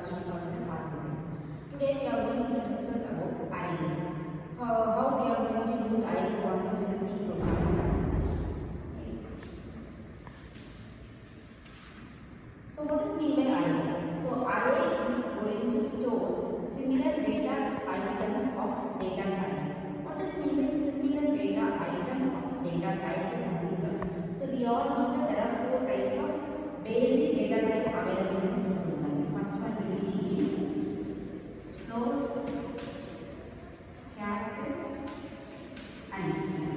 structural knowledge and maths and science. Today we are going to discuss about arrays. How we are going to use arrays concept in the C programming languages. Okay. So what is mean by array? So array is going to store similar data items of data types. What does mean by similar data items of data type is simple. So we all know that there are four types of basic data types available in C programming. First one will be int, float, character, and string.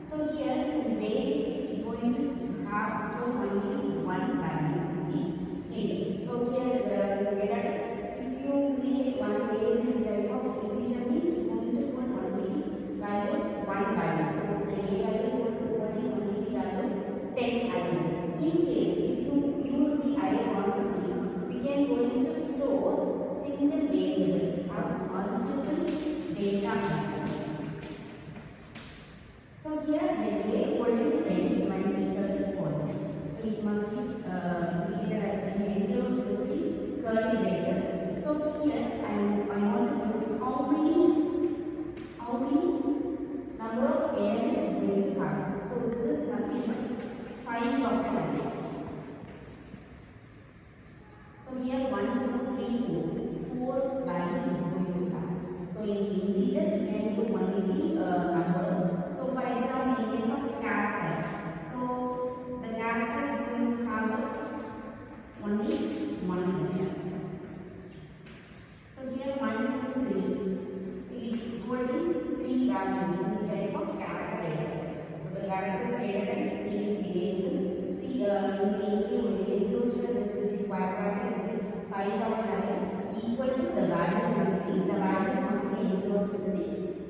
So here in basic we are going to have store only one value, the int. So here the data type, if you create one variable with the type of integer means you are going to put only the value of one value. So the a value will put only the value of 10 value. In case if you use the array concept means we can going to store single variable or multiple data items. So here the a holding 10, 20, 30, 40. So it must be repeated as enclosed with the curly braces. So here I want to give how many number of elements it will have. So this is nothing but size of an array. So here 1, 2, 3, 4 values is going to have. So in the integer we can do only the numbers. So for example in case of character, so the character is going to have only one integer. So here 1, 2, 3. So it holding 3 values in the type of character data type. So the character's data type C is the variable. C in the enclosure with the square bracket is the size of an array equal to the values multiplied. The values must be enclosed with the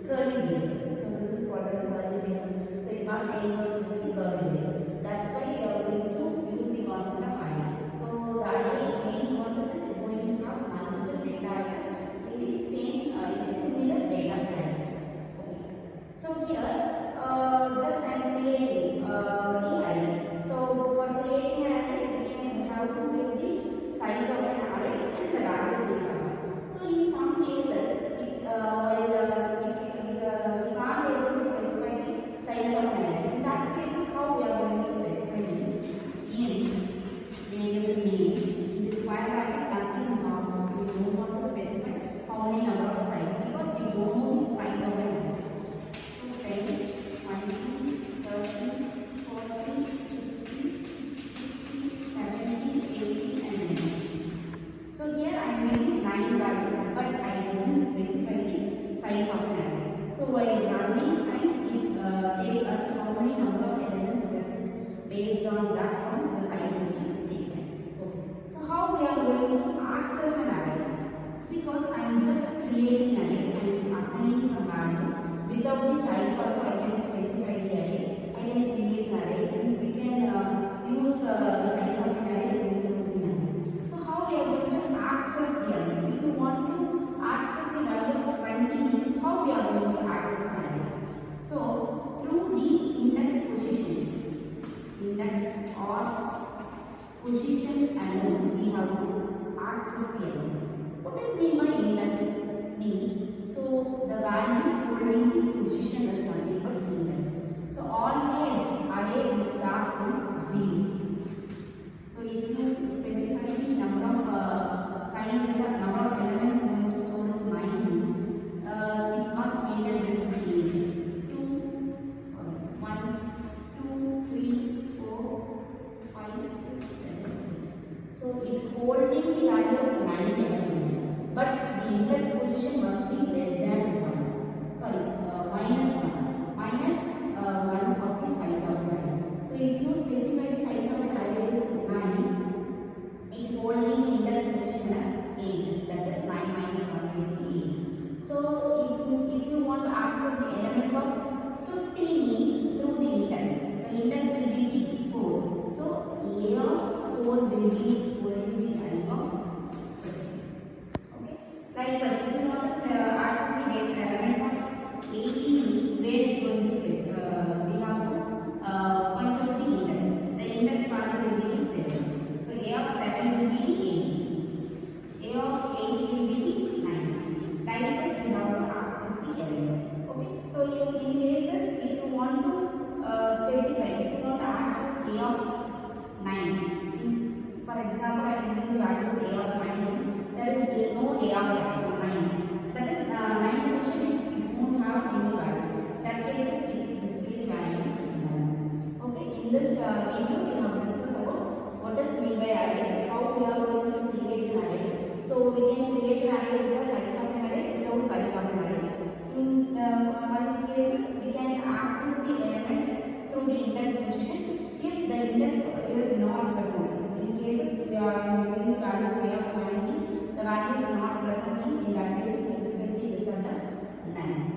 curly braces. So this is called as the curly braces. So it must be enclosed with the curly braces. That's why we are going to use the concept of array. So the array main concept is going to have multiple data items in the same similar data types. Okay. So here just I am creating the array. So for creating an array we have to give the size of an array and the values we have. So in some cases we can't able to specify the size of an array. In that case how we are going to specify means int variable name in the square bracket nothing we don't want to specify how many number of size because we don't know the size of an array. So 10, 20, 30, 40, 50, 60, 70, 80 and 90. So here I am giving 9 values but I didn't specify the size of an array. So while running time it takes us how many number of elements present. Based on that count the size will be taken. Okay. So how we are going to access an array? Because I am just creating an array and assigning some values. Without the size also I can specify the array. I can create an array and we can use the size of an array to put in an array. So how we are going to access the array? If you want to access the value of 20 means how we are going to access an array? So through the index or position alone we have to access the array. What is mean by index? Means so the value holding the position is nothing but index. So always array will start from 0. So if you specify the number of signs or number of elements going to store as 9 means it must be ended with 1, 2, 3, 4, 5, 6, 7, 8. So it holding the value of 9 elements, but the index position must be less than 1. Sorry, minus 1. Minus 1 of the size of an array. So if you specify the size of an array is 9, it holding the index position as 8. That is 9 minus 1 will be 8. So if you want to access the element of 50 means through the index. The index will be 4. So A of 4 will be holding the value of 50. Okay. Likewise, if you want to access the element of 80 means where it going to specify, we have to point out the index. The index value will be 7. So A of 7 will be the A. A of of 9. That is 9 question it won't have any values. That case it display values null. Okay, in this video we have discussed about what is mean by array, how we are going to create an array. So we can create an array with the size of an array, without size of an array. In one cases we can access the element through the index institution if the index is not present. In cases we are giving the values I of 9 means the value is not present means in that case it is will be result as none.